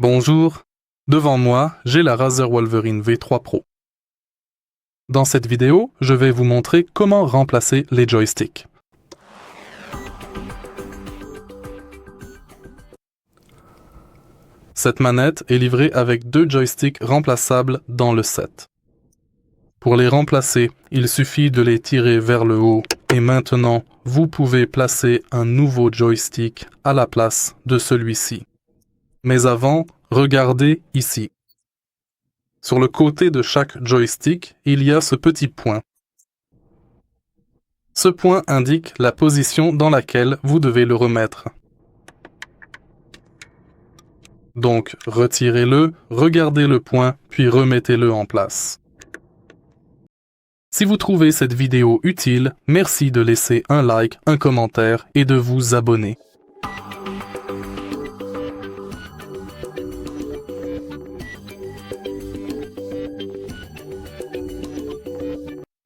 Bonjour, devant moi, j'ai la Razer Wolverine V3 Pro. Dans cette vidéo, je vais vous montrer comment remplacer les joysticks. Cette manette est livrée avec 2 joysticks remplaçables dans le set. Pour les remplacer, il suffit de les tirer vers le haut et maintenant, vous pouvez placer un nouveau joystick à la place de celui-ci. Mais avant, regardez ici. Sur le côté de chaque joystick, il y a ce petit point. Ce point indique la position dans laquelle vous devez le remettre. Donc, retirez-le, regardez le point, puis remettez-le en place. Si vous trouvez cette vidéo utile, merci de laisser un like, un commentaire et de vous abonner.